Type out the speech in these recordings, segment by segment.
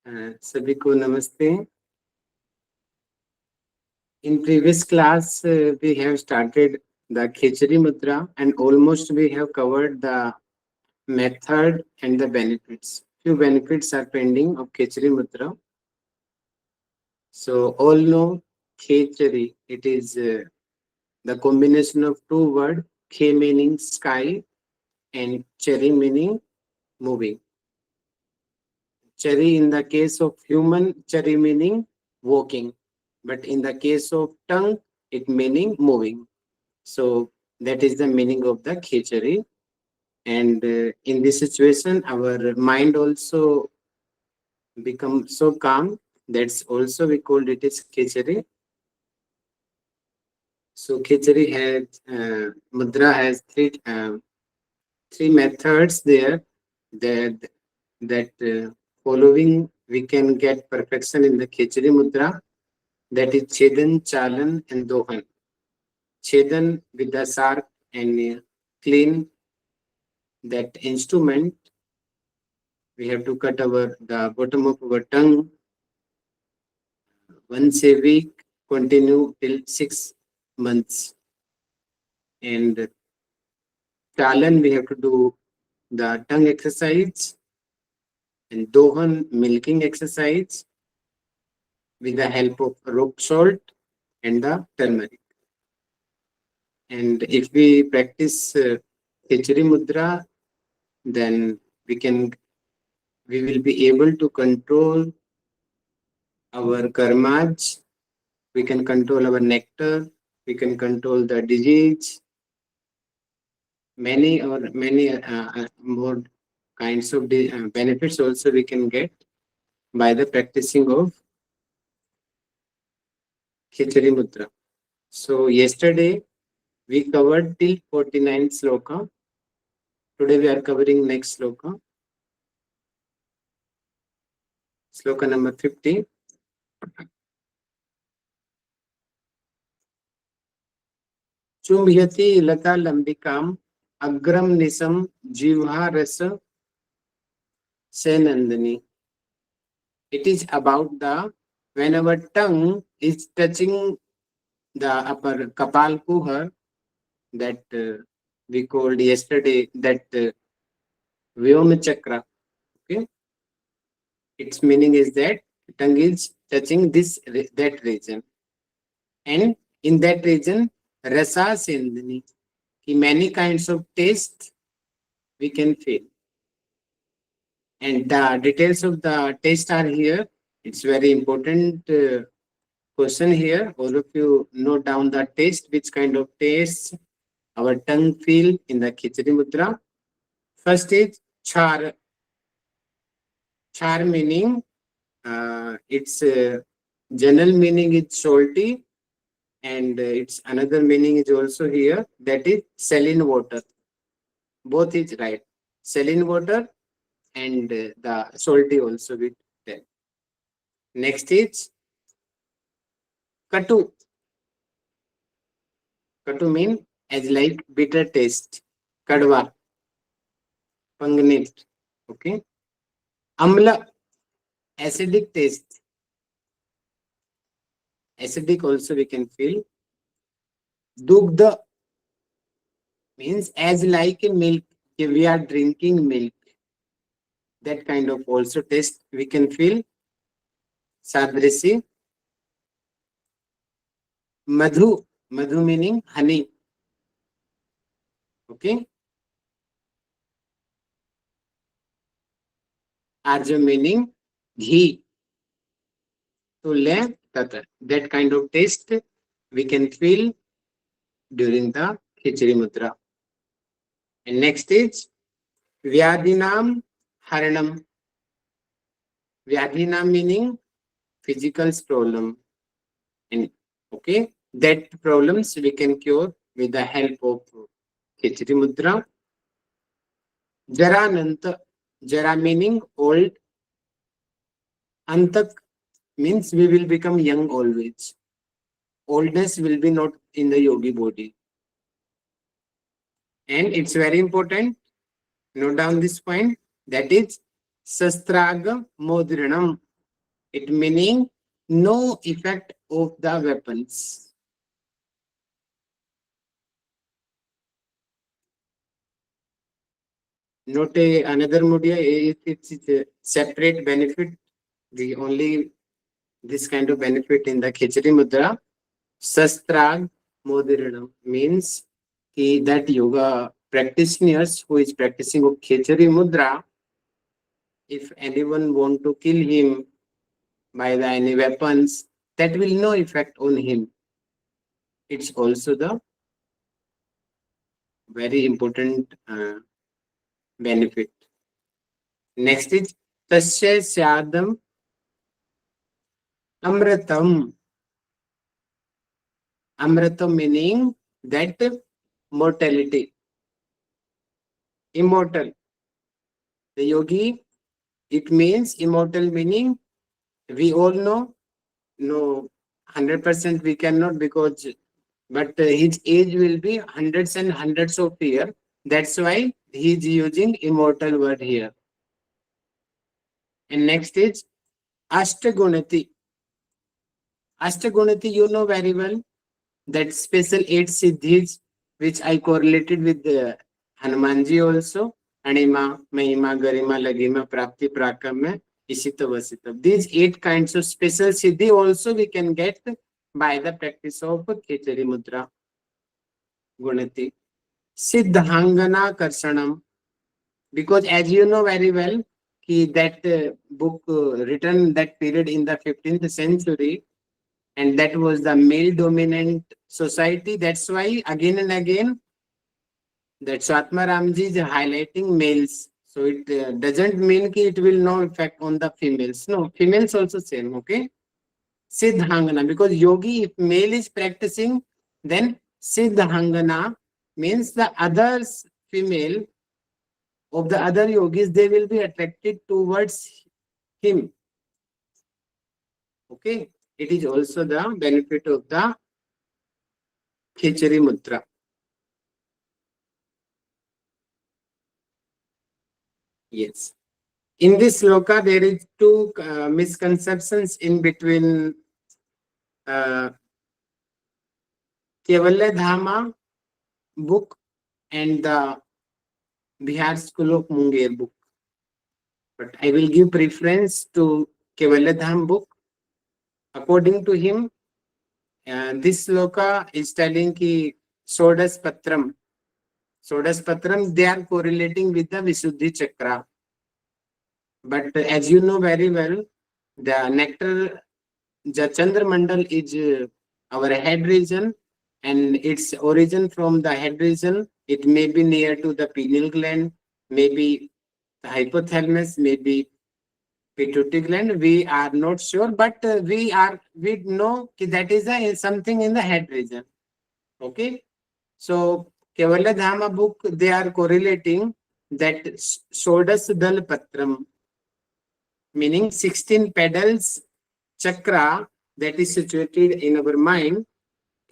सभी को नमस्ते. In previous class, we have started the Khechari Mudra and almost we have covered the method and the benefits. Few benefits are pending of Khechari Mudra. So all know Khechari. It is the combination of two words, Khe meaning sky and Chari meaning moving. Chari in the case of human, Chari meaning walking. But in the case of tongue, it meaning moving. So that is the meaning of the Khechari. And in this situation, our mind also become so calm. That's also we called it as Khechari. So Khechari has mudra has three methods there. That following we can get perfection in the Khechari mudra. That is Chedan, Chalan, and Dohan. Chedan with the sharp and clean that instrument. We have to cut the bottom of our tongue once a week, continue till 6 months. And Chalan, we have to do the tongue exercise and Dohan milking exercise with the help of rock salt and the turmeric. And if we practice Khechari Mudra, then we will be able to control our karmas, we can control our nectar, we can control the disease, many more kinds of benefits also we can get by the practicing of Khechari Mudra. So yesterday we covered till 49 sloka. Today we are covering next sloka. Sloka number 50. Chumhyati lata lambikam agram nisam jivha rasa senandani. It is about the when our tongue is touching the upper kapal kuhar that we called yesterday that Vyoma chakra. Okay, its meaning is that tongue is touching that region, and in that region rasa sendani, many kinds of taste we can feel, and the details of the taste are here. It's very important question here. All of you note down the taste, which kind of taste our tongue feel in the Khechari Mudra. First is char. Char meaning its general meaning is salty, and its another meaning is also here, that is saline water. Both is right. Saline water and the salty also with them. Next is katu. Katu mean as like bitter taste. Kadwa. Pungent. Okay. Amla. Acidic taste. Acidic also we can feel. Dugdha means as like a milk. If we are drinking milk, that kind of also taste we can feel. Sadrisi. Madhu. Madhu meaning honey. Okay. Arja meaning ghee. Tule tata. That kind of taste we can feel during the Khechari Mudra. And next is Vyadhinam Haranam. Vyadhinam meaning physical problem. And okay, that problems we can cure with the help of Khechari Mudra. Jarananta. Jara meaning old. Antak means we will become young always. Oldness will be not in the yogi body. And it's very important, note down this point, that is Sastraga Modrinam. It meaning no effect of the weapons. Not another mudya. It's a separate benefit. The only this kind of benefit in the Khechari mudra. Sastrag Modiranam means that yoga practitioners who is practicing of Khechari mudra, if anyone want to kill him by the any weapons, that will no effect on him. It's also the very important benefit. Next is Tasya Syadam Amratam. Amratam meaning that mortality, immortal. The yogi, it means immortal meaning we all know, no 100% we cannot because but his age will be hundreds and hundreds of years. That's why he is using immortal word here. And next is Ashtagunati. Ashtagunati, you know very well that special 8 siddhis which I correlated with Hanumanji also. Anima, Mahima, Garima, Lagima, Prapti, Prakama, Ishita, Vasita. These 8 kinds of special siddhi also we can get by the practice of Khechari Mudra. Gunati. Siddhangana Karsanam. Because as you know very well, that book written that period in the 15th century, and that was the male dominant society. That's why again and again that Swatma Ramji is highlighting males. So it doesn't mean that it will no effect on the females. No, females also same, okay? Siddhangana, because yogi, if male is practicing, then Siddhangana means the others female of the other yogis, they will be attracted towards him. Okay, it is also the benefit of the Khechari Mudra. Yes. In this sloka, there is 2 misconceptions in between Kevalya Dhama book and the Bihar School of Munger book. But I will give preference to Kevalya Dham book. According to him, this sloka is telling ki Sodas Patram. Sodas Patram, they are correlating with the Visuddhi Chakra. But as you know very well, the nectar, the Chandra Mandal is our head region, and its origin from the head region. It may be near to the pineal gland, maybe the hypothalamus, maybe pituitary gland. We are not sure, but we know that is something in the head region. Okay, so Kevalya Dhama book, they are correlating that Sodas Dal Patram, meaning 16 pedals chakra that is situated in our mind.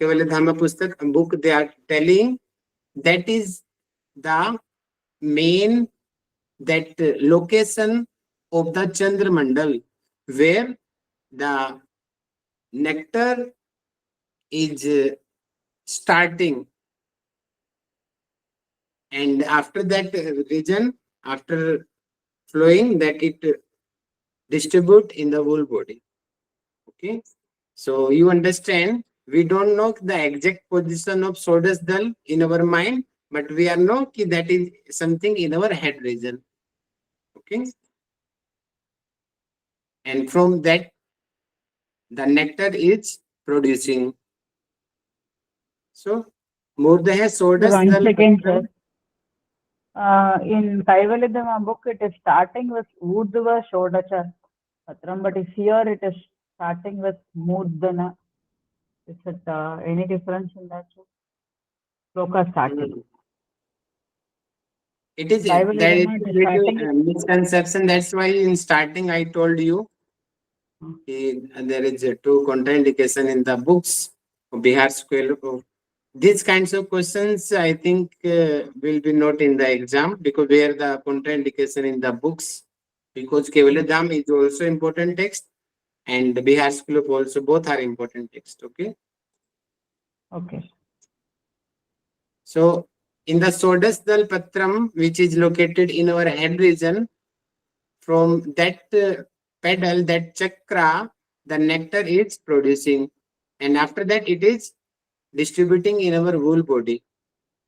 Kevalya Dhama Pustak book, they are telling that is the main that location of the Chandra Mandal where the nectar is starting, and after that region, after flowing, that it distribute in the whole body. Okay, so you understand, we don't know the exact position of Sodas Dal in our mind, but we are know that is something in our head region. Okay, and from that the nectar is producing. So Murdaha Sodas One Dal second, Patram. sir. In Kaivalidama book, it is starting with Urdhva Shodacha Patram, but if here it is starting with Murdana. Is it any difference in that? Sloka starting. It is there is a little misconception. That's why in starting I told you there is a 2 contraindication in the books of Bihar School. These kinds of questions I think will be not in the exam because where the contraindication in the books, because Kevalya Dham is also important text, and Bihar School of also, both are important text. Okay. Okay. So in the Sodasdal Patram, which is located in our head region, from that pedal, that chakra, the nectar is producing, and after that it is distributing in our whole body.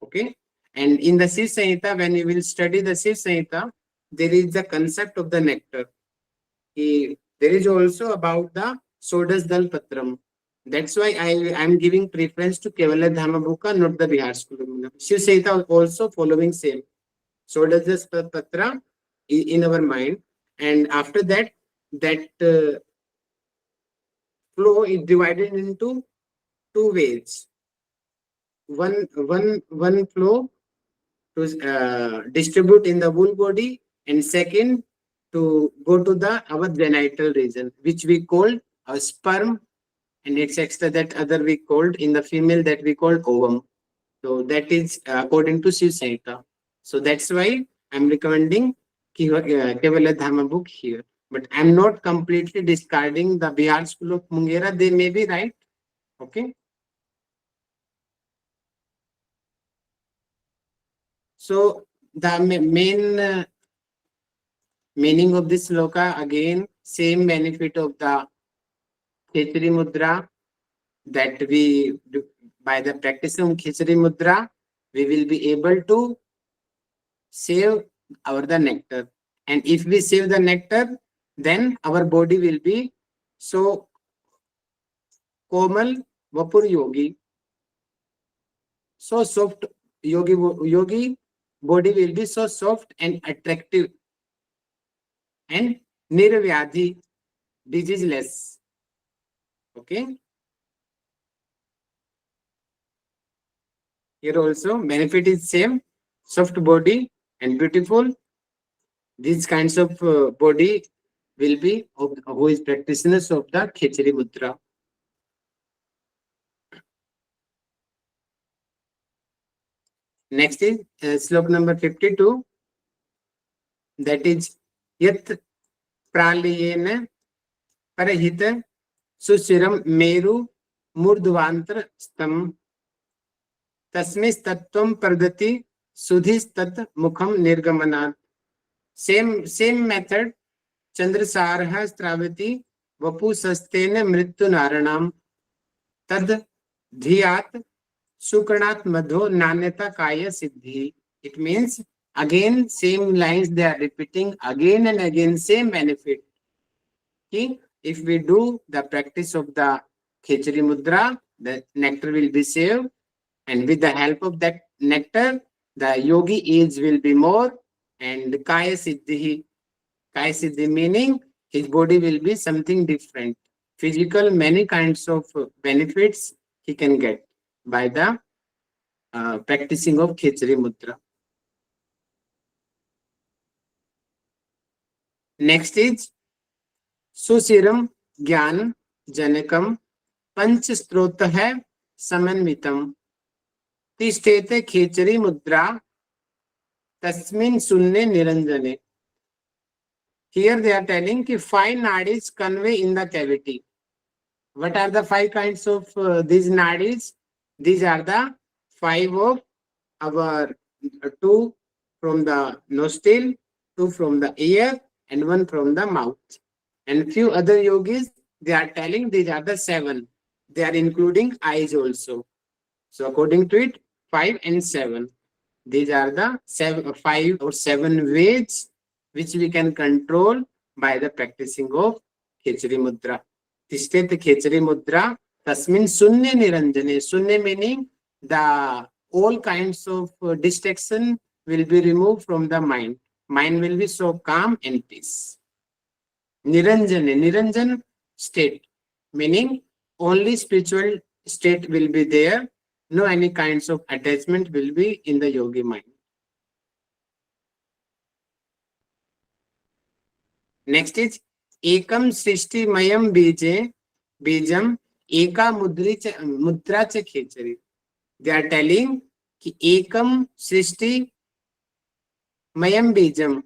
Okay. And in the Shiv Samhita, when you will study the Shiv Samhita, there is the concept of the nectar. There is also about the Sodasdal Patram. That's why I am giving preference to Kevala Dhamabuka, not the Bihar School. Shiv Samhita also following same. Sodasdal Patra in our mind, and after that, that flow is divided into two ways. One flow to distribute in the whole body, and second to go to the our genital region, which we call a sperm, and it's extra that other we called in the female that we called ovum. So that is according to Shiv Samhita. So that's why I'm recommending Kevala Dhamma book here. But I'm not completely discarding the Bihar School of Mungera. They may be right. Okay. So the main meaning of this sloka, again, same benefit of the Khechari Mudra, that we do by the practice of Khechari Mudra, we will be able to save our the nectar. And if we save the nectar, then our body will be so komal vapur yogi, so soft yogi body will be so soft and attractive and nirvyadhi, diseaseless. Okay. Here also benefit is same, soft body and beautiful. These kinds of body will be who is practitioners of the Khechari Mudra. Next is slok number 52. That is Yat Praliyena Parahita Susiram Meru Murdvantra Stam Tasmis Tattvam Pradati Sudhis Tat Mukham Nirgamanat. Same method. Chandrasarha Stravati Vapu Sastena Mrityu Naranam Tad Dhiyat Sukranat Madho Nanyata Kaya Siddhi. It means again same lines they are repeating again and again, same benefit. Okay? If we do the practice of the Khechari Mudra, the nectar will be saved, and with the help of that nectar, the yogi age will be more, and Kaya Siddhi meaning his body will be something different. Physical, many kinds of benefits he can get by the practicing of Khechari Mudra. Next is Susiram Gyan Janakam Panch Strota hai Samanvitam Tishtete Khechari Mudra Tasmin Sunne Niranjane. Here they are telling that 5 nadis convey in the cavity. What are the 5 kinds of these nadis? These are the 5 of our 2 from the nostril, 2 from the ear, and 1 from the mouth. And few other yogis, they are telling these are the 7. They are including eyes also. So according to it, 5 and 7. These are the 5 or 7 ways which we can control by the practicing of Khechari Mudra. Tishtet Khechari Mudra, Tasmin Sunne Niranjane. Sunne meaning the all kinds of distraction will be removed from the mind. Mind will be so calm and peace. Niranjane, Niranjan state, meaning only spiritual state will be there. No any kinds of attachment will be in the yogi mind. Next is Ekam Srishti Mayam Bijam Eka Mudra Cha Khechari. They are telling ki Ekam Srishti Mayam Bijam,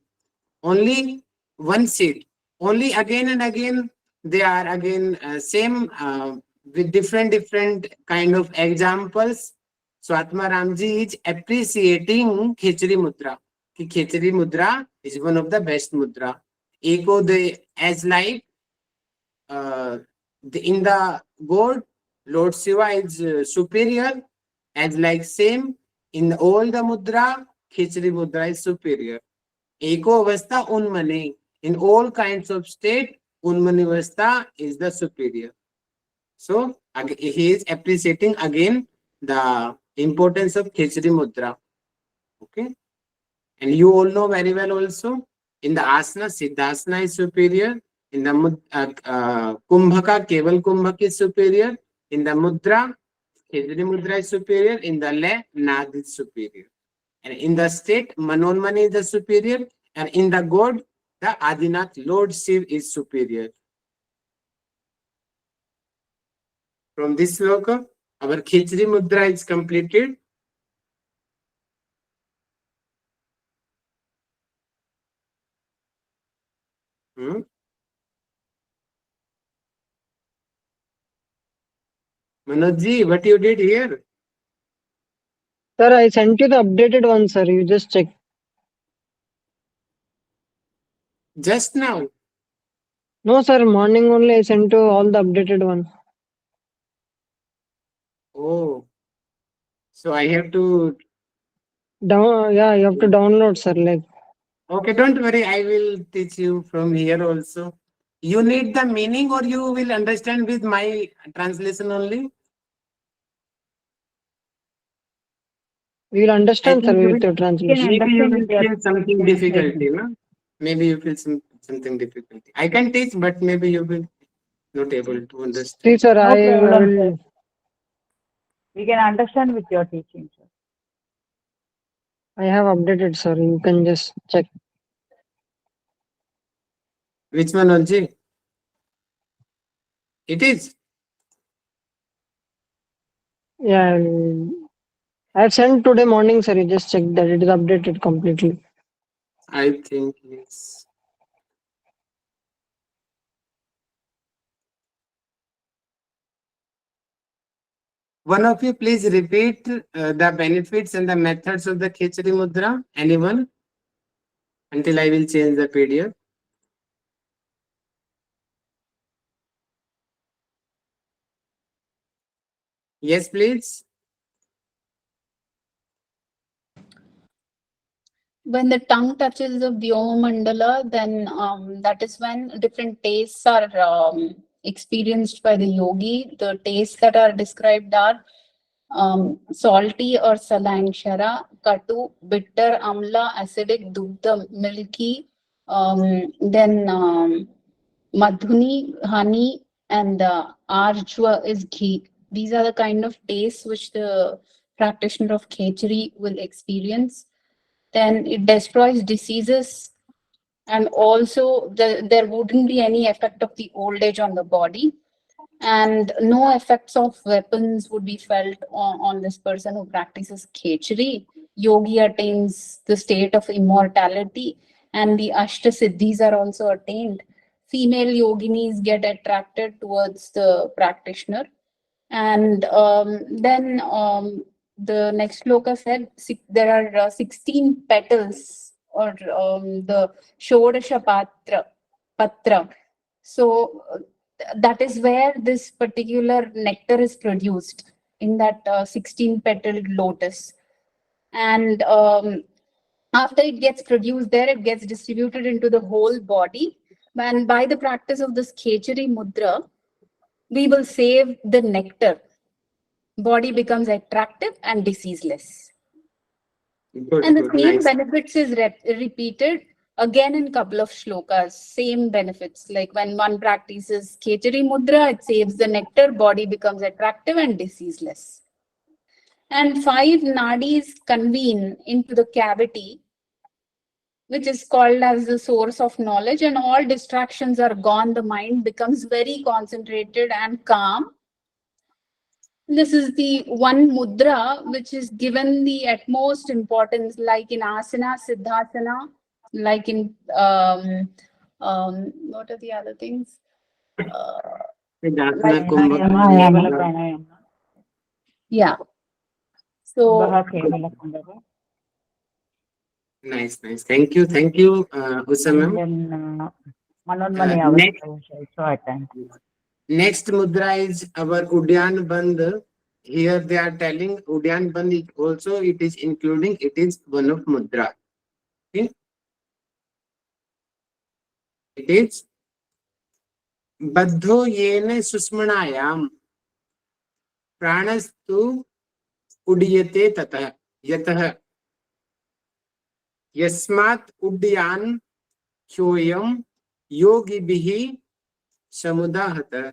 only one seed, only again and again they are again same with different kind of examples. So Atma Ramji is appreciating Khechari Mudra. Ki Khechari Mudra is one of the best mudra. Ego the as like in the God, Lord Shiva is superior, as like same in all the mudra, Khechari Mudra is superior. Ego Avastha Unmani. In all kinds of state, Unmani Avastha is the superior. So he is appreciating again the importance of Khechari Mudra. Okay. And you all know very well also, in the asana, Siddhasana is superior. In the Kumbhaka, Keval Kumbhaka is superior. In the Mudra, Khechari Mudra is superior. In the Le, Nad is superior. And in the state, Manonmani is the superior. And in the God, the Adinath, Lord Shiv is superior. From this sloka, our Khechari Mudra is completed. Manojji, what you did here? Sir, I sent you the updated one, sir. You just check. Just now. No, sir. Morning only I sent you all the updated one. Oh. So I have to. Yeah, you have to download, sir. Like. Okay, don't worry. I will teach you from here also. You need the meaning, or you will understand with my translation only? We will I understand, sir, think you with will, your translation. maybe you understand will with your feel something difficulty, no? Maybe you feel something difficulty. I can teach, but maybe you will not able to See, understand. sir, No I problem, sir. will. We can understand with your teaching, sir. I have updated, sir. You can just check. Which one, Olji? It is. Yeah, I have sent today morning, sir. You just check that it is updated completely. I think yes. One of you please repeat the benefits and the methods of the Khechari Mudra. Anyone? Until I will change the PDF. Yes, please. When the tongue touches the Vyomandala, then that is when different tastes are experienced by the yogi. The tastes that are described are salty or saline shara, katu, bitter, amla, acidic, dugdha, milky, then madhuni, honey, and arjwa is ghee. These are the kind of tastes which the practitioner of Khechari will experience. Then it destroys diseases, and also there wouldn't be any effect of the old age on the body, and no effects of weapons would be felt on this person who practices Khechari. Yogi attains the state of immortality, and the Ashta Siddhis are also attained. Female yoginis get attracted towards the practitioner. And then the next sloka said there are 16 petals, or the Shodasha Patra. So that is where this particular nectar is produced, in that 16 petaled lotus. And after it gets produced there, it gets distributed into the whole body. And by the practice of this Khechari Mudra, we will save the nectar. Body becomes attractive and diseaseless. Good, And the good, same nice. benefits is repeated again in couple of shlokas. Same benefits, like when one practices Khechari Mudra, it saves the nectar, body becomes attractive and diseaseless. And 5 nadis convene into the cavity, which is called as the source of knowledge, and all distractions are gone. The mind becomes very concentrated and calm. This is the one mudra which is given the utmost importance, like in asana, siddhasana, like in what are the other things? Siddhartha Like Kumbha. Kevala Pranayama. Yeah. So Baha Kevala Pranayama. Nice, nice. Thank you, Usama. And then Manonmani Next, Avastha is also attend. next mudra is our uddiyanbandha. Here they are telling uddiyanbandha also it is including, it is one of mudra. Okay? It is Baddho yene susmanayam pranastu udiyate tatah yatah yasmat uddiyan kyoyam yogi bihi samudahata.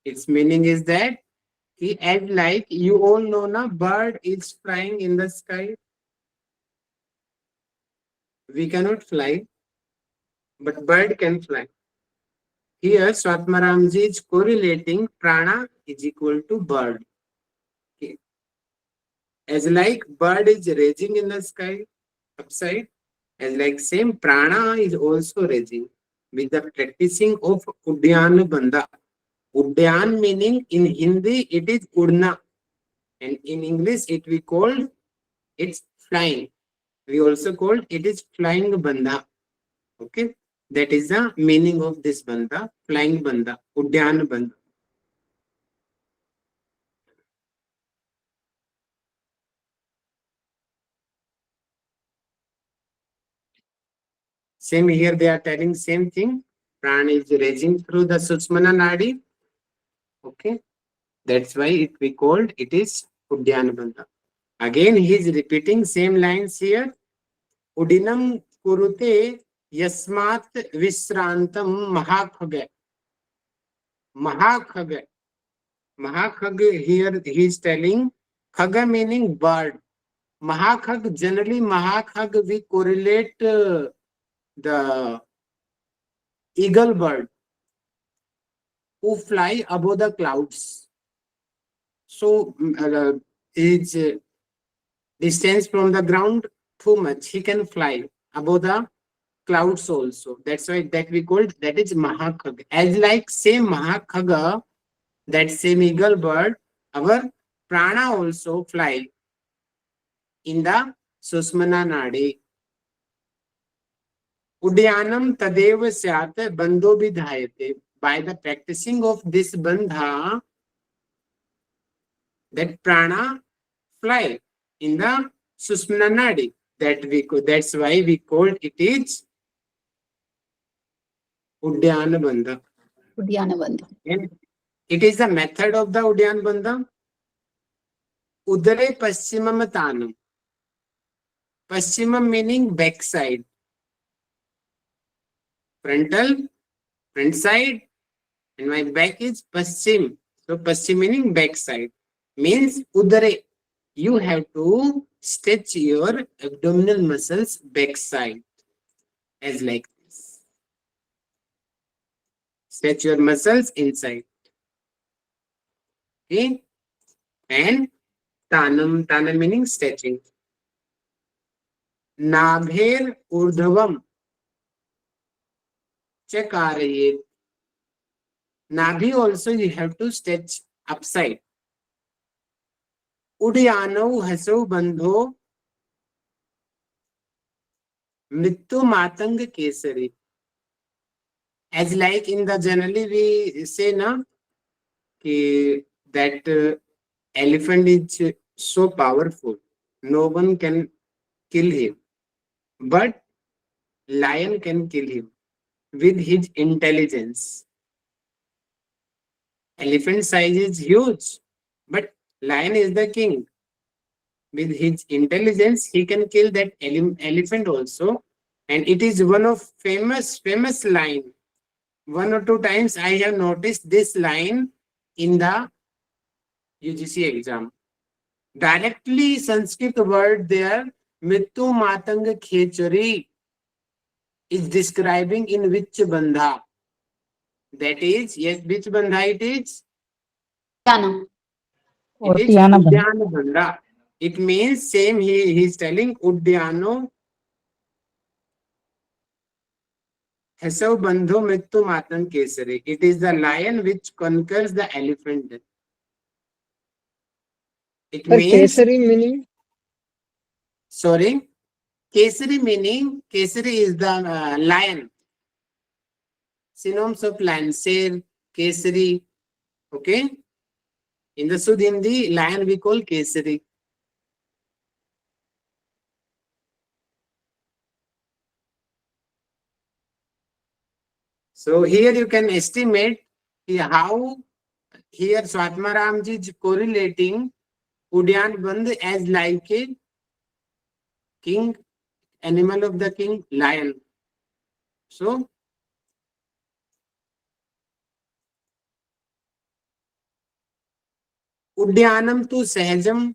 Its meaning is that as like you all know na bird is flying in the sky. We cannot fly, but bird can fly. Here Swatmaramji is correlating prana is equal to bird. Okay. As like bird is raging in the sky upside, as like same prana is also raging with the practicing of uddiyanbandha. Uddiyan meaning in Hindi it is udna, and in English it we call it's flying. We also call it is flying bandha. Okay, that is the meaning of this bandha, flying bandha, uddiyanbandha. Same here, they are telling same thing. Prana is raging through the Sushmana Nadi. Okay, that's why it we called it is uddiyanbandha. Again, he is repeating same lines here. Udinam kurute yasmat visrantam mahakhaga. Mahakhaga. Mahakhaga here he is telling khaga meaning bird. Mahakhag, generally Mahakhag we correlate the eagle bird who fly above the clouds. So its distance from the ground too much. He can fly above the clouds also. That's why that we called that is Mahakhag. As like same Mahakhaga, that same eagle bird, our prana also fly in the Susmana Nadi. Uddiyanam tadeva syat bandho vidhayate. By the practicing of this bandha, that prana fly in the Susmana Nadi. That's why we called it is Uddiyanbandha. Uddiyana. And it is the method of the Uddiyanbandha. Udare paschimam tanam. Paschimam meaning backside. Frontal, front side, and my back is paschim. So paschim meaning backside. Means udare. You have to stretch your abdominal muscles backside. As like this. Stretch your muscles inside. Okay? And tanam, tanam meaning stretching. Nabher urdhavam chakarayet. Nabhi also you have to stretch upside. Uddiyana hasau bandho mittu matang kesari. As like in the generally we say na that elephant is so powerful, no one can kill him, but lion can kill him with his intelligence. Elephant size is huge, but lion is the king. With his intelligence, he can kill that elephant also, and it is one of famous line. 1 or 2 times I have noticed this line in the UGC exam. Directly Sanskrit word there, Mittu Matang Khechari, is describing in which bandha. That is, yes, which bandha it is? Uddiyana. It is Uddiyanbandha. It means same he is telling Uddiyano Hesav bandho mrityu matang kesari. It is the lion which conquers the elephant. It Sir, means, Kesari meaning? sorry, kesari meaning, kesari is the lion. Synonyms of lion, sher, kesari, okay? In the Sud Hindi, lion we call kesari. So here you can estimate how here Swatmaramji is correlating Uddiyanbandha as like a king, animal of the king, lion. So Uddiyanam tu sahajam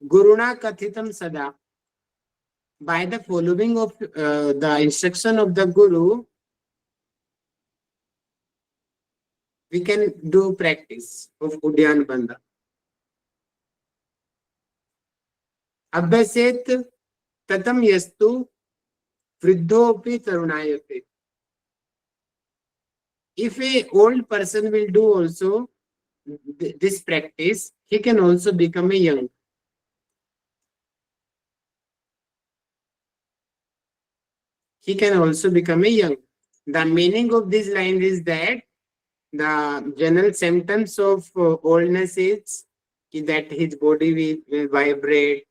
guruna kathitam sada. By the following of the instruction of the guru, we can do practice of Uddiyanbandha. Abhyaset tatam yastu vriddhopi tarunayate. If a old person will do also this practice, he can also become a young. He can also become a young. The meaning of this line is that the general symptoms of oldness is that his body will vibrate,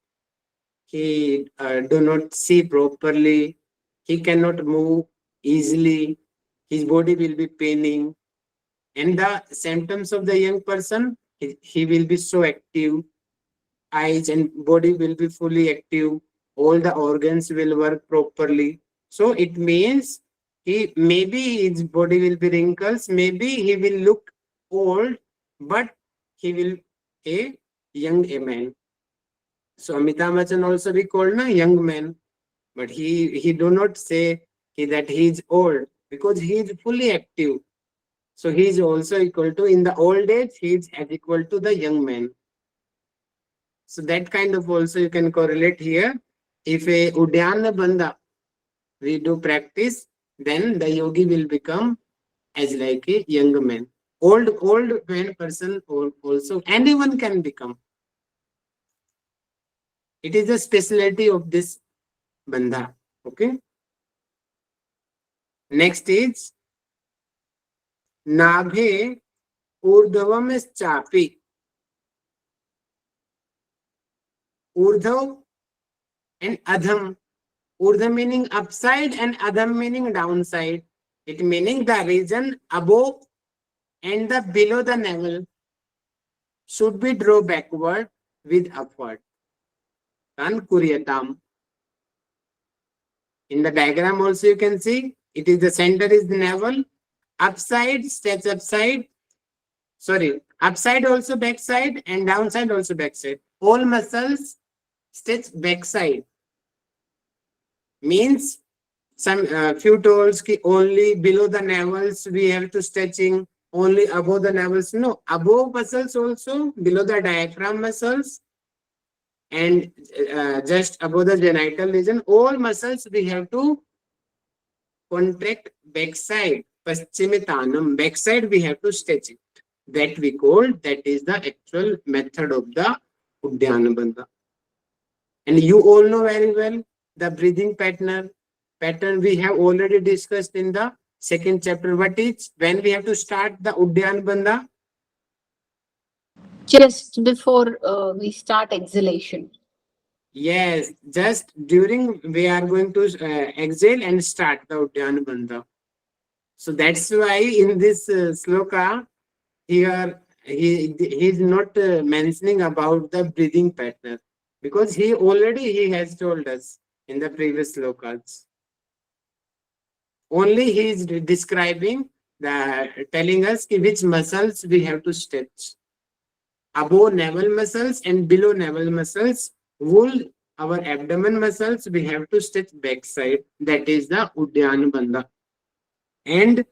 he do not see properly, he cannot move easily, his body will be paining. And the symptoms of the young person, he will be so active, eyes and body will be fully active, all the organs will work properly. So it means he maybe his body will be wrinkles, maybe he will look old, but he will a young a man. So Amitabh Bachchan also be called a young man, but he do not say that he is old because he is fully active. So he is also equal to, in the old age, he is as equal to the young man. So that kind of also you can correlate here. If a uddiyanbandha we do practice, then the yogi will become as like a young man. Old man person also anyone can become. It is a specialty of this bandha. Okay. Next is nabhe urdhavam chapi. Urdhav and adham. Urdhva meaning upside and adham meaning downside. It meaning the region above and the below the navel should be draw backward with upward. Tan kuryatam. In the diagram also you can see it is the center is the navel, upside steps upside, sorry, upside also backside and downside also backside. All muscles stretch backside. Means some few told ki only below the navels we have to stretching, only above the navels. No, above muscles also, below the diaphragm muscles, and just above the genital region, all muscles we have to contract backside. Paschimitanam, backside we have to stretch it. That we call, that is the actual method of the Uddiyana. And you all know very well the breathing pattern we have already discussed in the second chapter. What is when we have to start the Uddiyana? Just before we start exhalation. Yes, just during we are going to exhale and start the Uddiyana. So that's why in this sloka here he is not mentioning about the breathing pattern, because he has told us in the previous slokas. Only he is describing telling us which muscles we have to stretch. Above navel muscles and below navel muscles, our abdomen muscles we have to stretch backside. That is the Uddiyana. And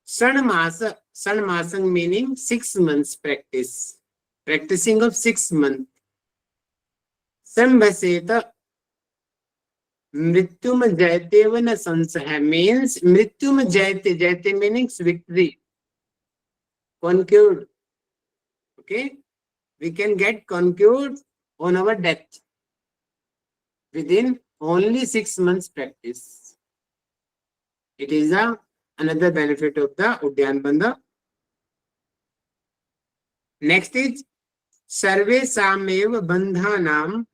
Sanmasang meaning 6 months practice. Practicing of 6 months. Sambhaseta Mrityum jayate na sansah means mrityum jayate. Jayate meaning victory. Conquered. Okay. We can get conquered on our death within only 6 months practice. It is another benefit of the uddiyanbandha. Next is सर्वे सामेव बंधानाम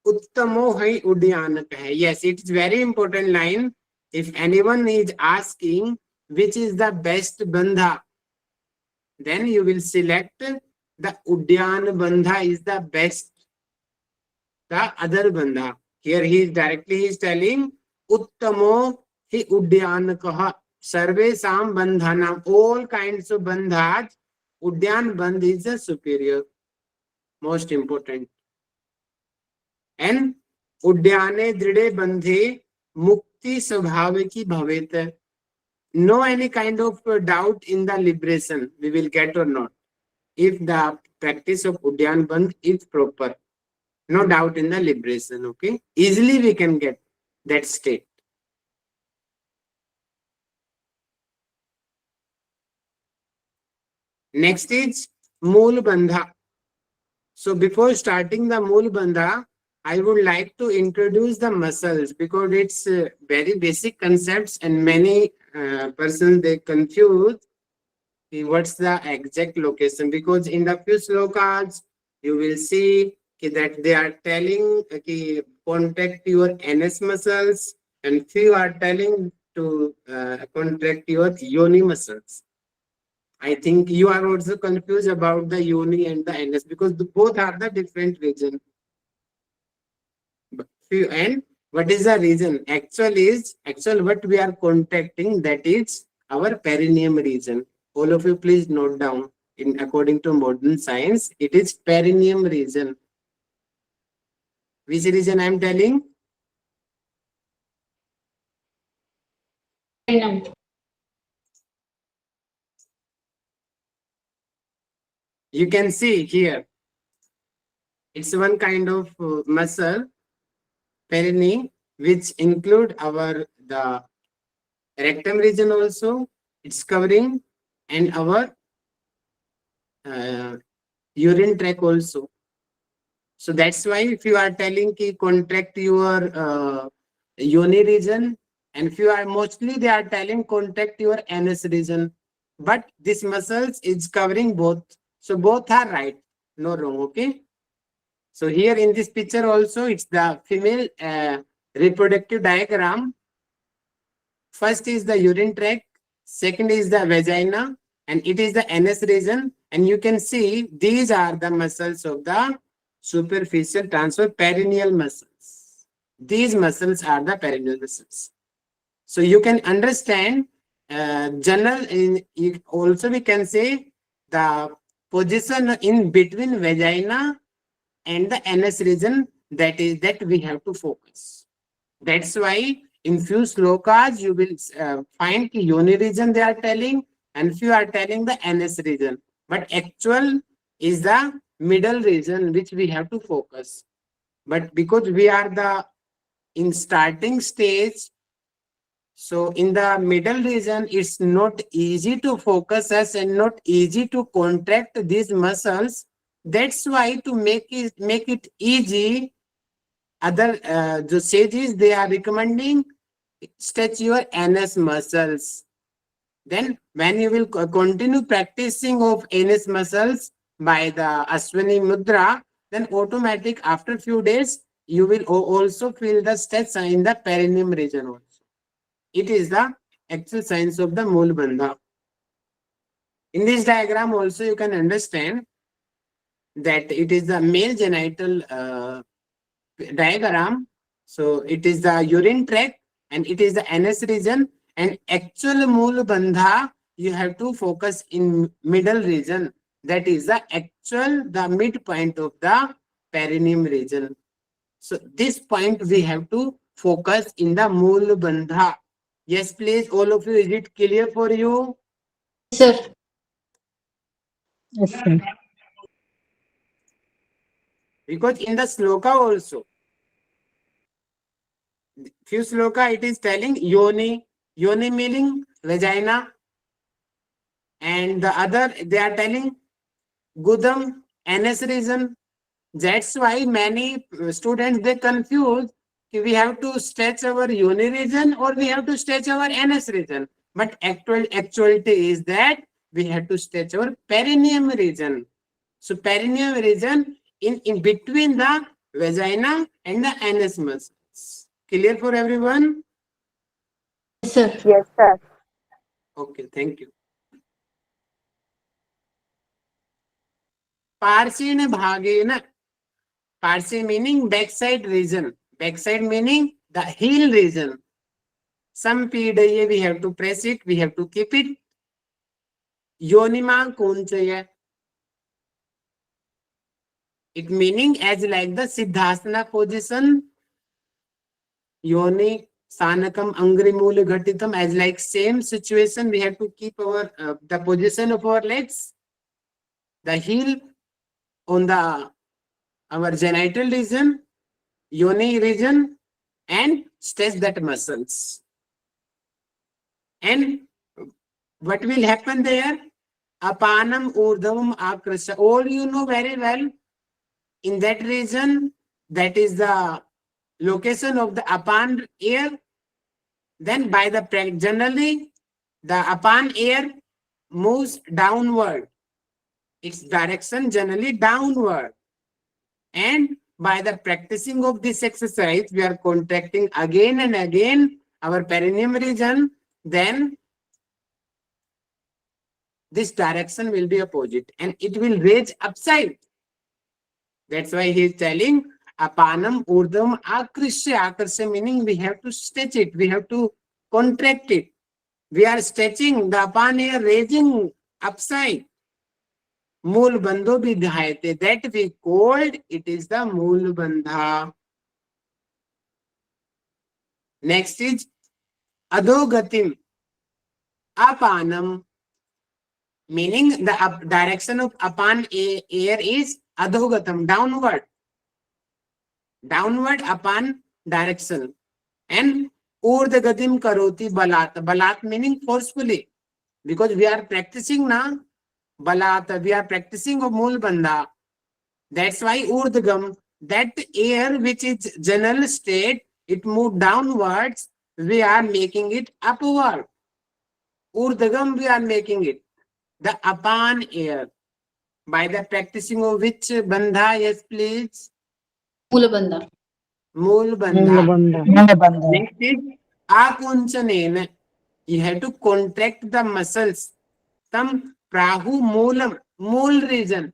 उत्तमो है उड्डयनक है. Yes, it is very important line. If anyone is asking which is the best bandha, then you will select the uddiyanbandha is the best. The other bandha. Here he is directly telling uttamo hi uddiyanakah. Sarve sam bandhanam. All kinds of bandhas, uddiyanbandha is the superior. Most important. And उद्याने दृढ़े बंधे मुक्ति स्वभाव की भवेत. No any kind of doubt in the liberation we will get or not if the practice of Uddiyan Bandh is proper. No doubt in the liberation. Okay, easily we can get that state. Next is mulbandha. So before starting the mulbandha, I would like to introduce the muscles because it's very basic concepts and many persons they confuse what's the exact location, because in the few slokas you will see that they are telling contract your NS muscles and few are telling to contract your yoni muscles. I think you are also confused about the yoni and the NS because both are the different region. And what is the reason? Actual what we are contacting, that is our perineum region. All of you please note down. In according to modern science, it is perineum region. Which region I am telling? Perineum. You can see here. It's one kind of muscle, perineum, which include the rectum region also. It's covering and our urine tract also. So that's why if you are telling ki contract your yoni region, and if you are mostly they are telling contract your anus region, but this muscles is covering both. So both are right, no wrong. Okay. So here in this picture also it's the female reproductive diagram. First is the urine tract, second is the vagina, and it is the anus region. And you can see these are the muscles of the superficial transfer perineal muscles. These muscles are the perineal muscles. So you can understand general also we can say the position in between vagina and the anus region, that we have to focus. That's why in few slokas you will find the yoni region they are telling and few are telling the anus region. But actual is the middle region which we have to focus. But because we are in starting stage, so in the middle region it's not easy to focus us and not easy to contract these muscles. That's why to make it easy, other the sages they are recommending stretch your anus muscles. Then when you will continue practicing of anus muscles by the Aswini Mudra, then automatic after few days you will also feel the stretch in the perineum region also. It is the actual signs of the mulbandha. In this diagram also you can understand that it is the male genital diagram. So it is the urine tract and it is the anus region, and actual mulbandha you have to focus in middle region, that is the midpoint of the perineum region. So this point we have to focus in the mulbandha. Yes, please, all of you, is it clear for you? Sir. Yes, sir. Because in the sloka also, few sloka it is telling yoni, yoni meaning vagina, and the other they are telling gudam, anus region. That's why many students they confuse. We have to stretch our yoni region or we have to stretch our anus region. But actuality is that we have to stretch our perineum region. So perineum region in between the vagina and the anus muscles. Clear for everyone? Yes, sir. Yes, sir. Okay, thank you. Parsina bhagena. Parsi meaning backside region. Backside meaning the heel region. Some PDA we have to press it, we have to keep it. Yonima kunchaya. It meaning as like the Siddhasana position. Yoni sanakam angrimula ghatitam, as like same situation we have to keep our the position of our legs. The heel on the our genital region, yoni region, and stretch that muscles. And what will happen there? Apanam urdhavam akrasha. All you know very well. In that region, that is the location of the apan air. Then by the generally, the apan air moves downward. Its direction generally downward. And by the practicing of this exercise, we are contracting again and again our perineum region. Then this direction will be opposite and it will raise upside. That's why he is telling apanam urdham akrishya. Akrishya meaning we have to stretch it, we have to contract it. We are stretching the apan air, raising upside. Mulbandho vidhayate. That we called it is the mulbandha. Next is adhogatim. Apanam meaning the direction of apan air is adhogatam, downward. Downward apan direction. And urdhagatim karoti balat. Balat meaning forcefully. Because we are practicing now balat, we are practicing of mulbandha. That's why urdhagam, that air which is general state, it moved downwards, we are making it upward. Urdhagam we are making it. The apan air. By the practicing of which bandha? Yes, please. Mulbandha. Mulbandha. Mulbandha. Next is akunchanena. You have to contract the muscles. Tam prahu moolam. Mool region.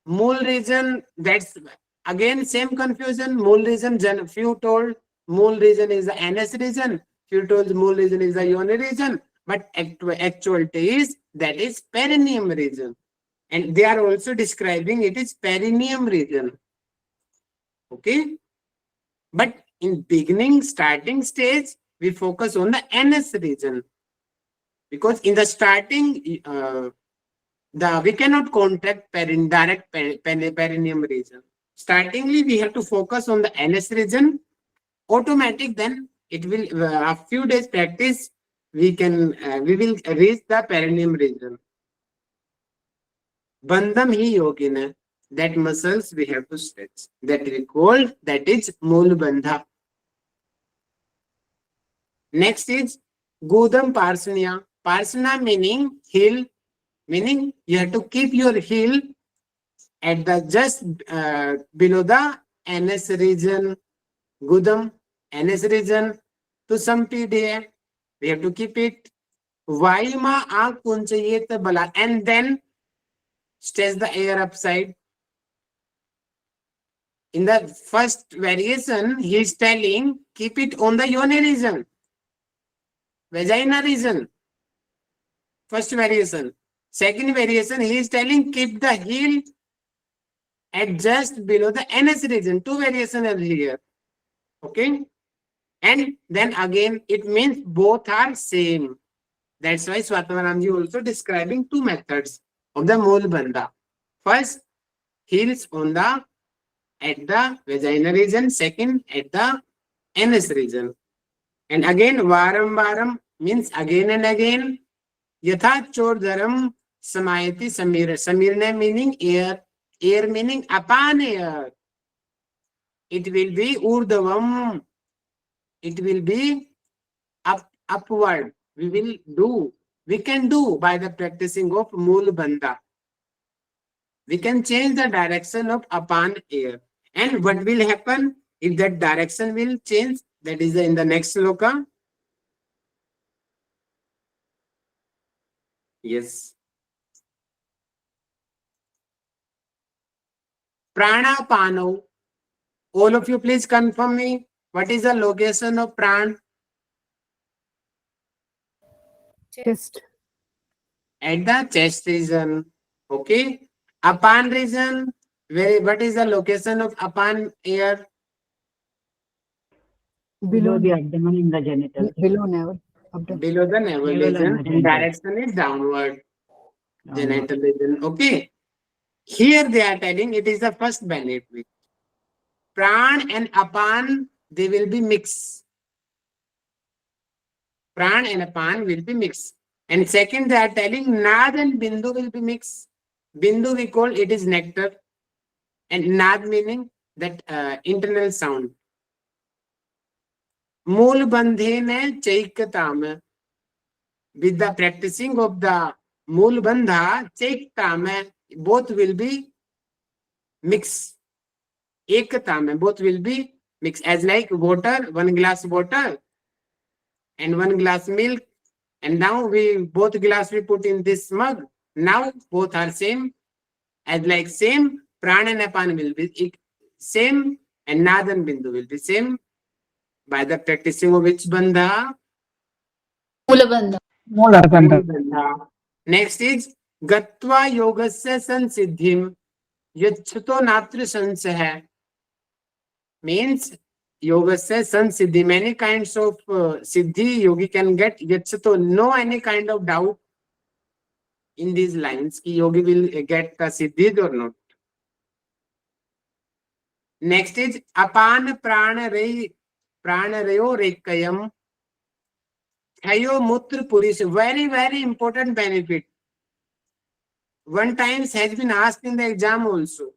Mool region, that's again same confusion. Mool region, few told mool region is the anus region. Few told mool region is the yoni region. But actuality is that is perineum region. And they are also describing it is perineum region. Okay. But in beginning, starting stage, we focus on the anus region. Because in the starting, we cannot contract direct perineum region. Startingly, we have to focus on the anus region. Automatic, then it will a few days practice. We will reach the perineum region. Bandham hi yogina. That muscles we have to stretch. That we call that is mulbandha. Next is Gudam Parsanya. Parsana meaning heel, meaning you have to keep your heel at the just below the anus region. Gudam, anus region. To some PDA, we have to keep it. Vayuma akunchayet bala, and then stretch the air upside. In the first variation, he is telling keep it on the yoni region, vagina region. First variation. Second variation, he is telling keep the heel at just below the anus region. Two variations are here. Okay. And then again, it means both are same. That's why Swatmaramji also describing two methods of the mulbandha. First, heels on the at the vagina region. Second, at the anus region. And again, varam varam means again and again. Yatha chodharam samayati samir. Samirna meaning air. Air meaning upon air. It will be urdavam. It will be upward. We can do by the practicing of mulbandha. We can change the direction of upon air. And what will happen if that direction will change? That is in the next sloka. Yes. Pranapano. All of you please confirm me. What is the location of pran? Chest. At the chest region. Okay. Apan region. What is the location of apan air? Below the abdomen in the genitals. Below navel. Abdomen. Below the navel Navel region. and the And genitals. direction is downward. Genital region. Okay. Here they are telling it is the first benefit. Pran and apan, they will be mixed. Pran and apan will be mixed. And second, they are telling nad and bindu will be mixed. Bindu we call it is nectar. And nad meaning that internal sound. Mulbandhena chaikatam. With the practicing of the mulbandha, chaikatam, both will be mixed. Ekatama, both will be mixed. As like water, 1 glass water and 1 glass milk. And now both glass we put in this mug. Now both are same. As like same, prana and apan will be same and nad and bindu will be same. By the practicing of which bandha? Mulbandha. Mulbandha. Next is Gatva Yogasya Sansiddhim Yachto Natri Sansah. Means Yogasya Sansiddhi. Many kinds of siddhi yogi can get. Yachto, no any kind of doubt in these lines ki yogi will get the siddhi or not. Next is Apan Prana Rayo Rekayam Hayo Mutra Puris. Very, very important benefit. One times has been asked in the exam also.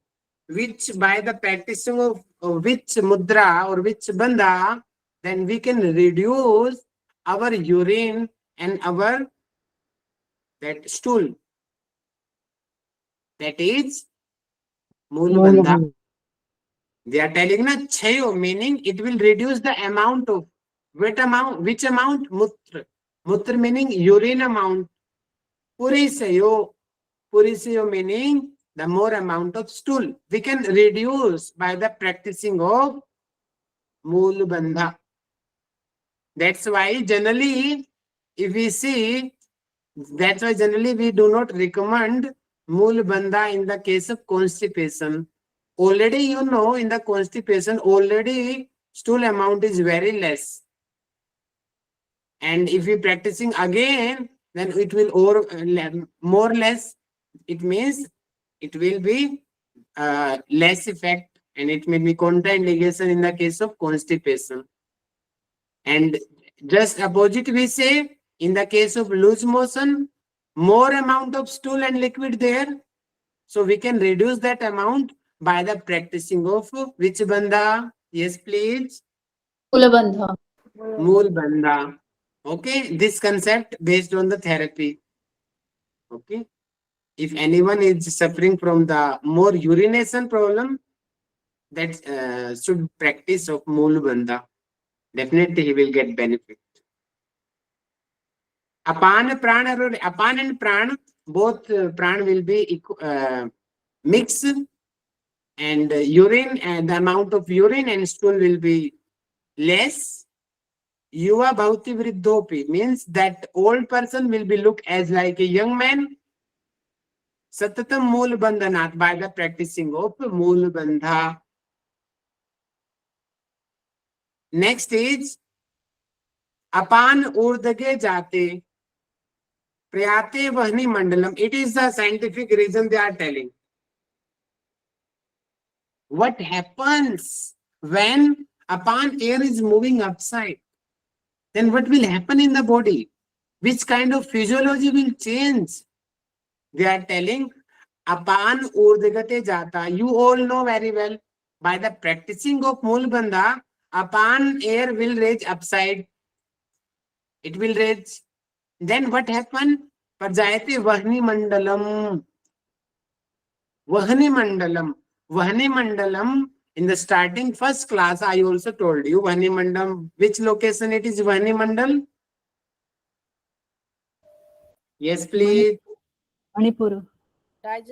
Which by the practicing of which mudra or which bandha, then we can reduce our urine and our that stool. That is mulbandha. They are telling na chayo, meaning it will reduce the amount of which amount? Mutra. Mutra meaning urine amount. Purisayo meaning the more amount of stool. We can reduce by the practicing of mulbandha. That's why generally, if we see, that's why generally we do not recommend mulbandha in the case of constipation. Already you know in the constipation, already stool amount is very less. And if we practicing again, then it will more or less, it means it will be less effect and it may be contraindication in the case of constipation. And just opposite we say, in the case of loose motion, more amount of stool and liquid there. So we can reduce that amount by the practicing of which bandha? Yes, please. Mulbandha. Mulbandha. Okay, this concept based on the therapy. Okay. If anyone is suffering from the more urination problem, that should practice of mulbandha. Definitely he will get benefit. Apan and prana, both prana will be mixed, and urine and the amount of urine and stool will be less. Yuva bhavati vriddhopi means that old person will be look as like a young man. Satatam mulbandhanat, by the practicing of mulbandha. Next is apan urdhage jate prayate vahni mandalam. It is the scientific reason they are telling. What happens when upon air is moving upside, then what will happen in the body? Which kind of physiology will change? They are telling, upon urdhgate jata. You all know very well, by the practicing of mulbandha, upon air will raise upside. It will raise. Then what happen? Parjayate vahni mandalam. Vahni mandalam. Vahni mandalam. In the starting first class, I also told you Vahni mandalam. Which location it is? Vahni mandal. Yes, please. Manipur.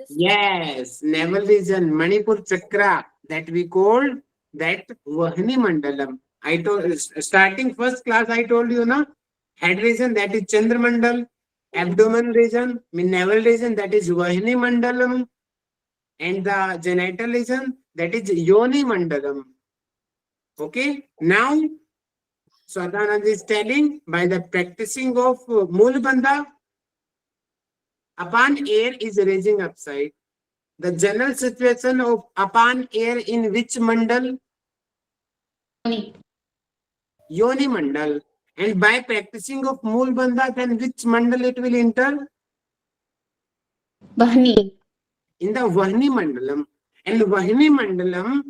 Yes, naval region, Manipur Chakra, that we called that Vahni Mandalam. I told, starting first class, I told you, na, head region, that is Chandra Mandal, abdomen region, navel region, that is Vahni Mandalam, and the genital region, that is Yoni Mandalam. Okay, now Swadanand is telling, by the practicing of mulbandha, upon air is raising upside. The general situation of upon air in which mandal? Yoni mandal. And by practicing of mulbandha, then which mandal it will enter? Bahni. In the Vahni mandalam. And Vahni mandalam,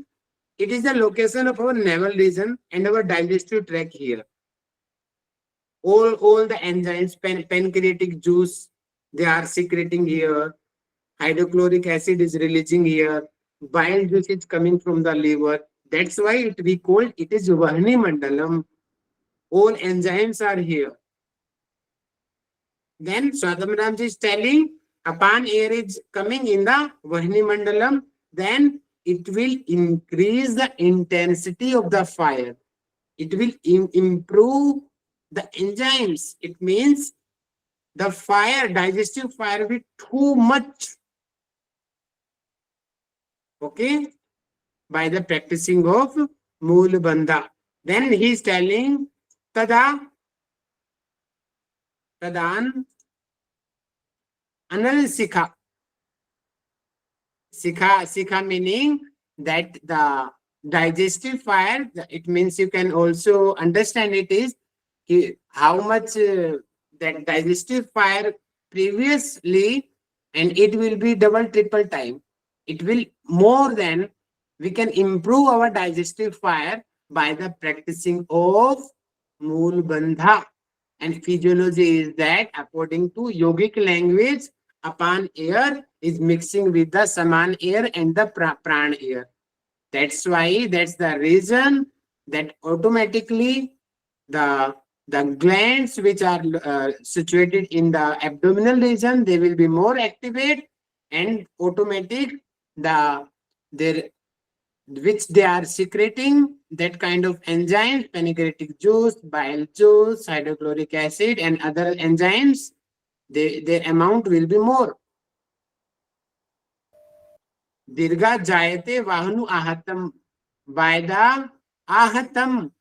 it is the location of our navel region and our digestive tract here. All the enzymes, pancreatic juice, they are secreting here. Hydrochloric acid is releasing here. Bile juice is coming from the liver. That's why it we call it is Vahni Mandalam. All enzymes are here. Then Swadhamramji is telling, upon air is coming in the Vahni Mandalam, then it will increase the intensity of the fire. It will improve the enzymes. It means the fire, digestive fire, will be too much. Okay, by the practicing of mulbandha. Then he is telling, tadan anal sikha. Sikha meaning that the digestive fire, it means you can also understand it is how much that digestive fire previously, and it will be double, triple time. It will more than, we can improve our digestive fire by the practicing of mulbandha. And physiology is that, according to yogic language, upon air is mixing with the saman air and the pran air. That's why, that's the reason that automatically the glands which are situated in the abdominal region, they will be more activate, and automatic their which they are secreting that kind of enzymes, pancreatic juice, bile juice, hydrochloric acid, and other enzymes, their amount will be more. Dirga jayate vahnu ahatam. By the ahatam,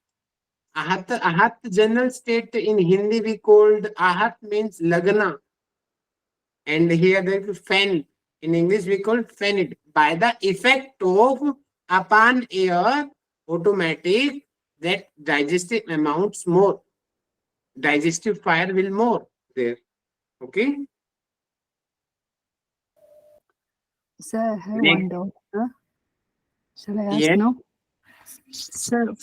ahat general state in Hindi we called ahat means lagna. And here there is fen. In English we call fenid. By the effect of upon air, automatic, that digestive amounts more. Digestive fire will more there. Okay. Sir, I have Next. one doubt. Sir. Shall I ask Yes. now? Sir,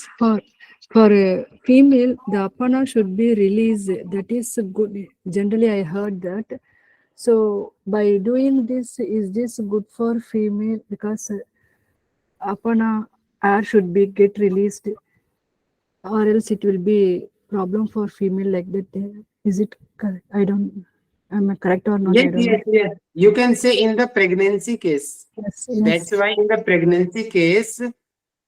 for a female, the apana should be released. That is good. Generally, I heard that. So, by doing this, is this good for female? Because apana air should be get released, or else it will be problem for female like that. Is it correct? I don't. Am I correct or not? I Yes, don't yes, yes. You can say in the pregnancy case. know. Yes, That's why in the pregnancy case,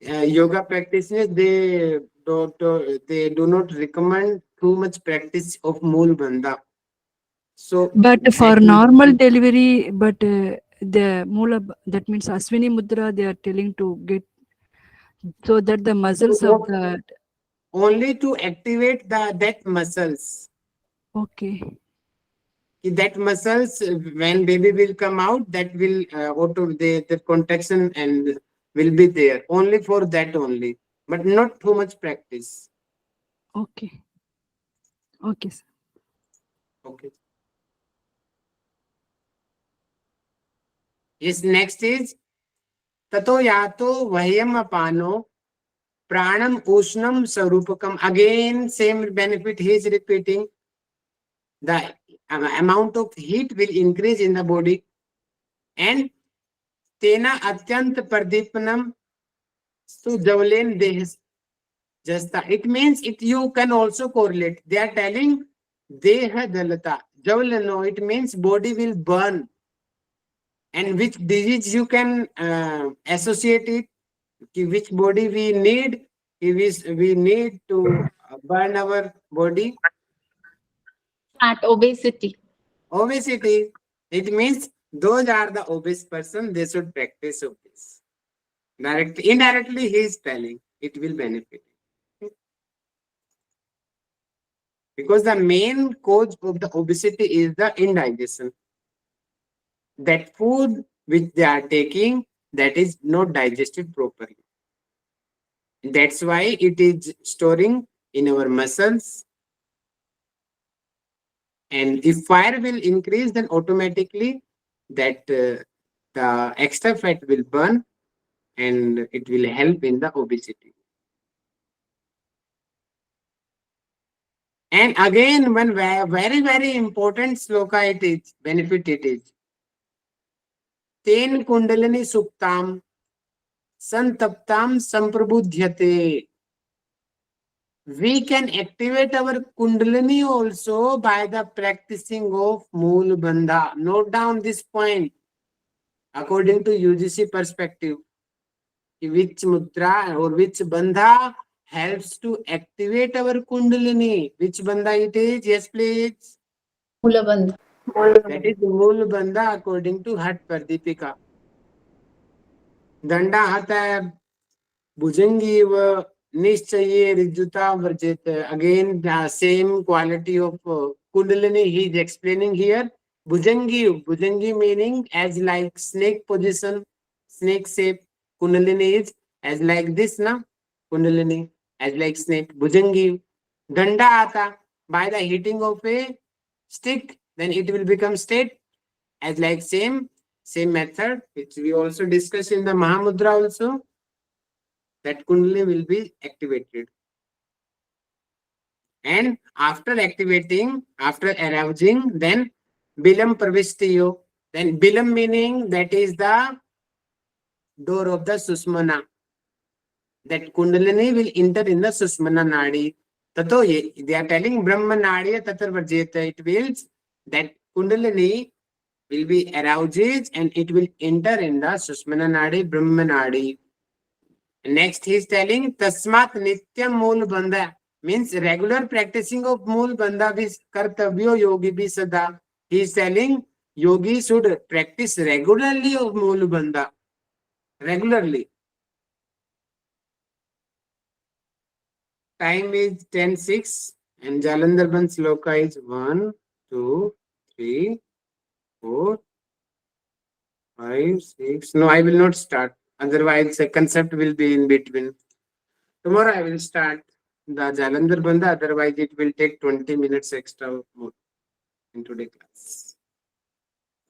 yoga practitioners, they do not recommend too much practice of mulbandha. So, But for that- normal delivery, but the mula, that means Aswini Mudra, they are telling to get, so that the muscles of the, only to activate that muscles. okay, That muscles, when baby will come out, that will the contraction and will be there only for that only. but not too much practice. Okay. Okay, sir. Okay. Yes, next is tato yato vahyam apano pranam ushnam sarupakam. Again, same benefit he is repeating. The amount of heat will increase in the body, and tena atyant pradipnam sujavlen deh jasta. It means it you can also correlate. They are telling deha dalata. Javalano, it means body will burn. And which disease you can associate it, which body we need, we need to burn our body. At obesity. Obesity, it means those are the obese person, they should practice obese. Directly, indirectly, he is telling it will benefit. Because the main cause of the obesity is the indigestion. That food which they are taking, that is not digested properly. That's why it is storing in our muscles. And if fire will increase, then automatically that the extra fat will burn and it will help in the obesity. And again, one very, very important sloka it is, benefit it is. Ten kundalini suktam santaptam samprabudhyate. We can activate our kundalini also by the practicing of mulbandha. Note down this point. According to UGC perspective, which mudra or which bandha helps to activate our kundalini? Which bandha it is? Yes, please. Mulbandha. That is mulbandha according to Hatha Pradipika. Danda Hatha Bhujangi wa Nishchaye Rijuta Varjeta. Again, the same quality of kundalini he is explaining here. Bhujangi meaning as like snake position, snake shape. Kundalini is as like this, na? Kundalini as like snake. Bhujangi. Danda Ata, by the hitting of a stick, then it will become straight as like same method, which we also discussed in the Mahamudra also. That kundalini will be activated. And after activating, after arousing, then bilam pravishtiyo. Then bilam meaning that is the door of the Susmana. That kundalini will enter in the Susmana Nadi. Tato they are telling Brahma Nadiya Tatar Varjeta. It means that kundalini will be aroused and it will enter in the Susmana Nadi, Brahma Nadi. Next, he is telling Tasmat Nityam Mulbandha means regular practicing of Mulbandha is Kartavyo Yogi bi Sada. He is telling yogi should practice regularly of Mulbandha. Regularly. Time is 10:06 and Jalandhar Bandh sloka is 1, 2, 3, 4, 5, 6. No, I will not start. Otherwise, a concept will be in between. Tomorrow I will start the Jalandhar Bandha. Otherwise, it will take 20 minutes extra more in today's class.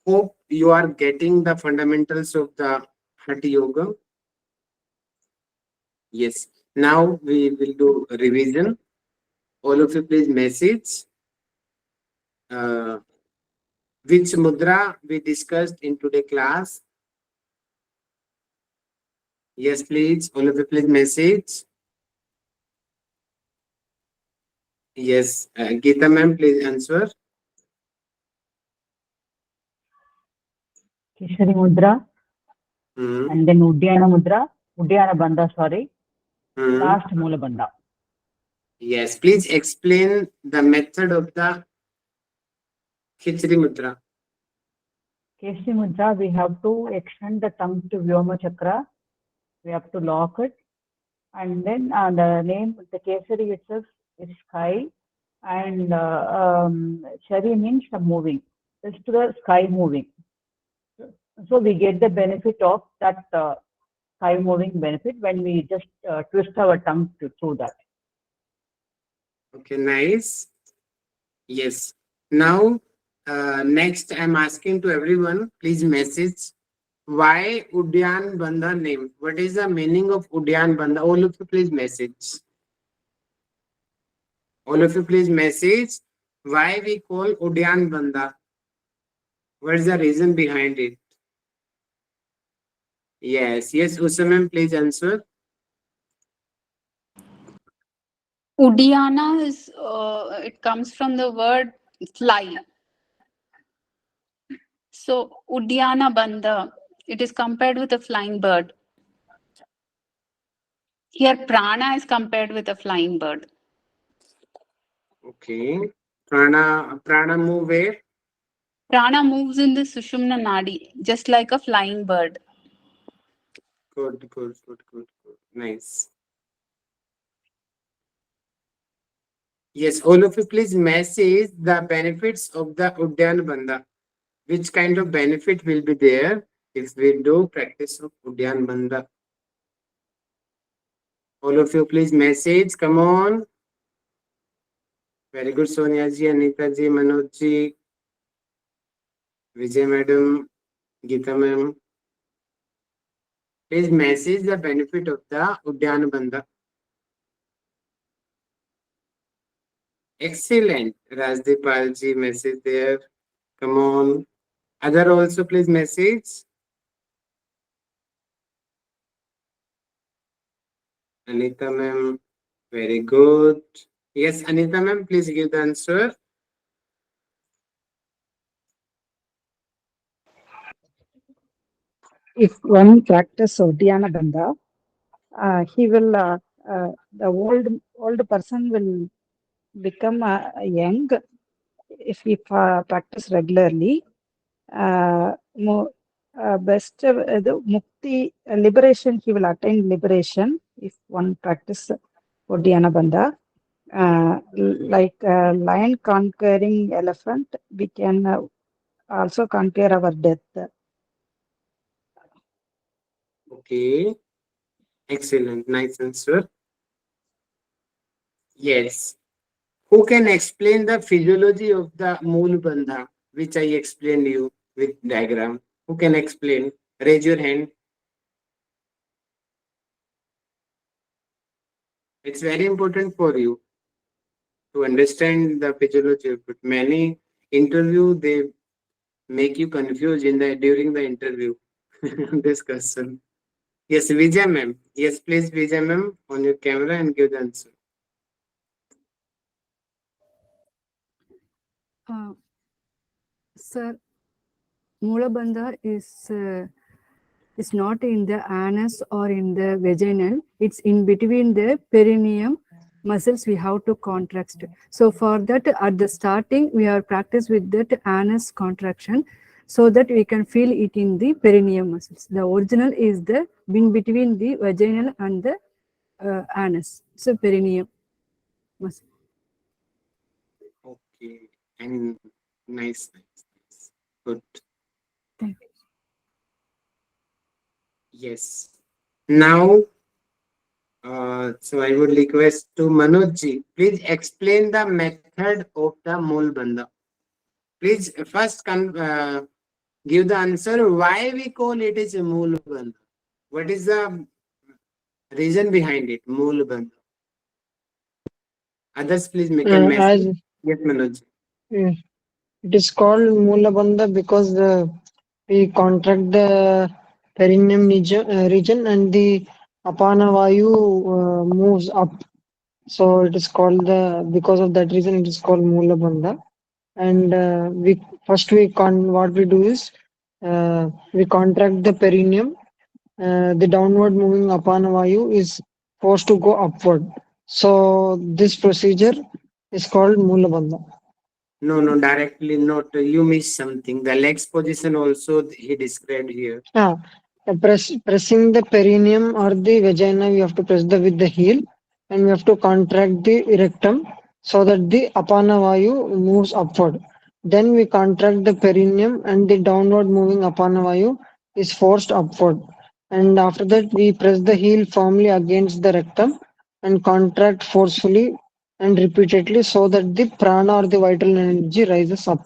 Hope you are getting the fundamentals of the Hatha Yoga. Yes. Now we will do a revision. All of you please message which mudra we discussed in today's class. Yes, please. All of you please message. Yes. Geeta ma'am, please answer. Khecharimudra, Hmm. and then Uddiyana, sorry. Hmm. Last mulbandha. Yes, please explain the method of the Khecharimudra. Khecharimudra, we have to extend the tongue to Vyoma Chakra. We have to lock it. And then the name, the Khechari itself is sky. And Chari means the moving. Just to the sky moving. So we get the benefit of that thigh moving benefit when we just twist our tongue through that. Okay, nice. Yes. Now, next I'm asking to everyone, please message why Uddiyanbandha name. What is the meaning of Uddiyanbandha? All of you please message. All of you please message why we call Uddiyanbandha. What is the reason behind it? Yes, yes, Usamam, please answer. Uddiyana is it comes from the word fly. So Uddiyana Bandha, it is compared with a flying bird. Here prana is compared with a flying bird. Okay. Prana move where? Prana moves in the Sushumna Nadi, just like a flying bird. Good. Nice. Yes, all of you please message the benefits of the Uddiyanbandha. Which kind of benefit will be there if we do practice of Uddiyanbandha? All of you please message. Come on. Very good, Sonia ji, Anita ji, Manoj ji, Vijay madam, Geeta ma'am. Please message the benefit of the Uddiyanbandha. Excellent. Rajdipal ji, message there. Come on. Other also please message. Anita ma'am, very good. Yes, Anita ma'am, please give the answer. If one practice Uddiyana Bandha, he will the old person will become young if he practice regularly. Best the mukti liberation, he will attain liberation if one practice Uddiyana Bandha. Like lion conquering elephant, we can also conquer our death. Okay. Excellent. Nice answer. Yes. Who can explain the physiology of the mulbandha, which I explained you with diagram? Who can explain? Raise your hand. It's very important for you to understand the physiology of it. Many interview they make you confused during the interview. This question. Yes, Vijay ma'am. Yes, please, Vijay ma'am, on your camera and give the answer. Sir, mulbandha is not in the anus or in the vaginal. It's in between the perineum muscles we have to contract. So for that, at the starting, we are practice with that anus contraction so that we can feel it in the perineum muscles. The original is the in between the vaginal and the anus. So perineum muscle. Okay. And nice. Good. Thank you. Yes. Now, so I would request to Manoj ji, please explain the method of the mulbandha. Please first give the answer why we call it as a mulbandha. What is the reason behind it, mulbandha? Others, please make a As message. Yes, Manoj. it is called mulbandha because we contract the perineum region and the apana vayu moves up. So it is called because of that reason it is called mulbandha. And what we do is we contract the perineum. The downward moving apana vayu is forced to go upward. So this procedure is called mulbandha. No, directly not. You missed something. The legs position also he described here. Pressing the perineum or the vagina, we have to press with the heel and we have to contract the rectum so that the apana vayu moves upward. Then we contract the perineum and the downward moving apana vayu is forced upward. And after that, we press the heel firmly against the rectum and contract forcefully and repeatedly so that the prana or the vital energy rises up.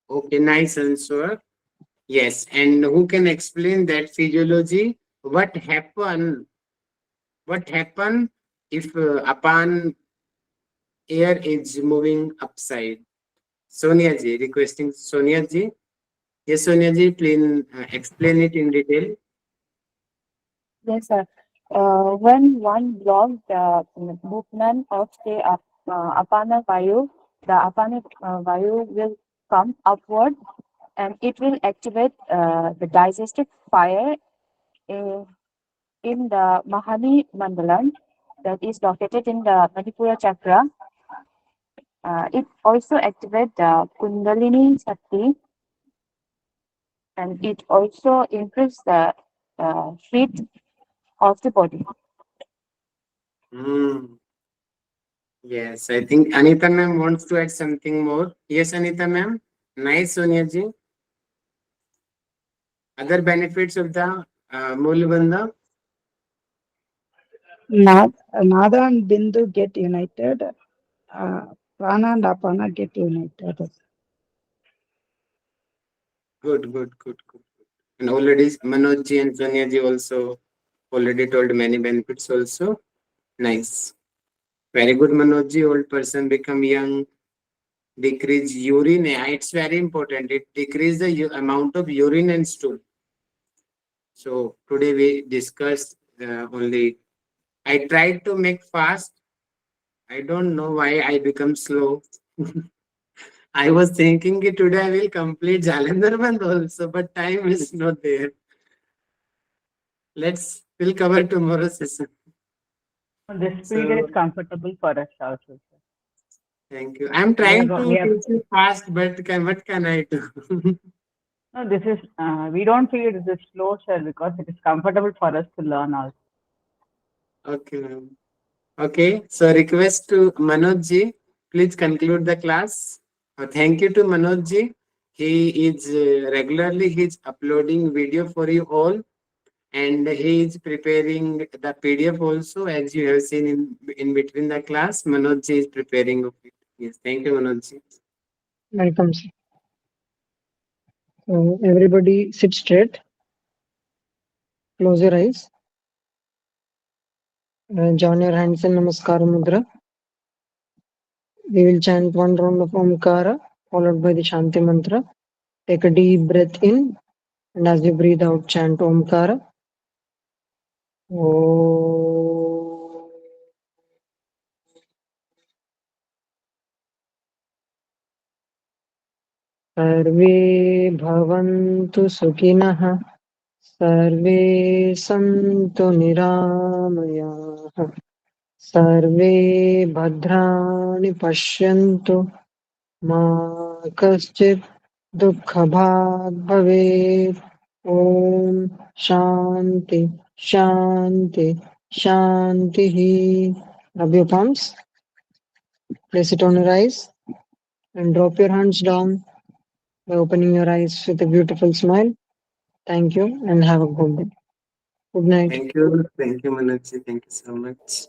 Okay, nice answer. Yes, and who can explain that physiology? What happen if upon air is moving upside? Sonia ji, requesting Sonia ji. Yes, Sonia ji, please explain it in detail. Yes, sir. When one blocks the movement of the apana vayu, the apana vayu will come upward and it will activate the digestive fire in the Mahani Mandalam that is located in the Manipura chakra. It also activates the Kundalini Shakti and it also improves the heat of the body. Hmm. Yes, I think Anita ma'am wants to add something more. Yes, Anita ma'am. Nice, Sonia ji. Other benefits of the mulbandha. Nada and Bindu get united. Prana and Apana get united. Good, good, good, good. And already Manoj ji and Sonia ji also already told many benefits also. Nice. Very good, Manoj ji. Old person become young. Decrease urine. It's very important. It decrease the amount of urine and stool. So today we discussed only. I tried to make fast. I don't know why I become slow. I was thinking that today I will complete Jalandhar Bandh also, but time is not there. We'll cover tomorrow session. This So, period is comfortable for us also, sir. thank you. I'm trying to we have- teach you fast, but what can I do? No, this is, we don't feel it is a slow, sir, because it is comfortable for us to learn also. Okay, ma'am. Okay, so request to Manoj ji, please conclude the class. Thank you to Manoj ji. He is regularly he's uploading video for you all, and he is preparing the PDF also, as you have seen in between the class. Manoj ji is preparing of it. Yes, thank you, Manoj ji. Welcome, sir. So everybody sit straight, close your eyes, join your hands in Namaskar Mudra. We will chant one round of Omkara, followed by the Shanti Mantra. Take a deep breath in, and as you breathe out, chant Omkara. Om. Sarve bhavantu sukhinah, sarve santu niramayah, sarve bhadrani pashyantu, ma kaschit dukkhabhag bhavet. Om Shanti Shanti Shanti. Rub your palms, place it on your eyes, and drop your hands down by opening your eyes with a beautiful smile. Thank you and have a good day. Good night. Thank you, Manoj ji. Thank you so much.